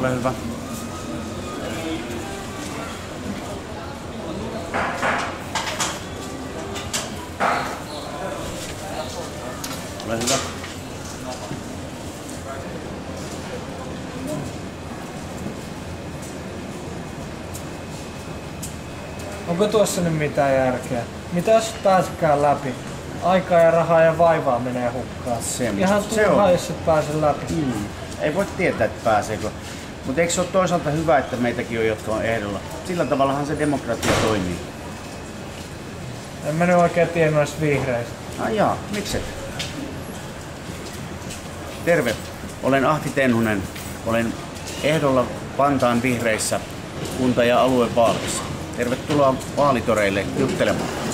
Ole hyvä. Ole hyvä. Onko tuossa nyt mitään järkeä? Mitä jos pääsekään läpi? Aikaa ja rahaa ja vaivaa menee hukkaan. Ihan turhaa, jos et pääse läpi. Ei voi tietää, että pääseekö. Mutta eikö se ole toisaalta hyvä, että meitäkin on, jotka on ehdolla? Sillä tavallahan se demokratia toimii. En mä nyt oikein tiedä noista vihreistä. Jaa, mikset? Terve, olen Ahti Tenhunen. Olen ehdolla Vantaan vihreissä kunta- ja aluevaaleissa. Tervetuloa vaalitoreille juttelemaan.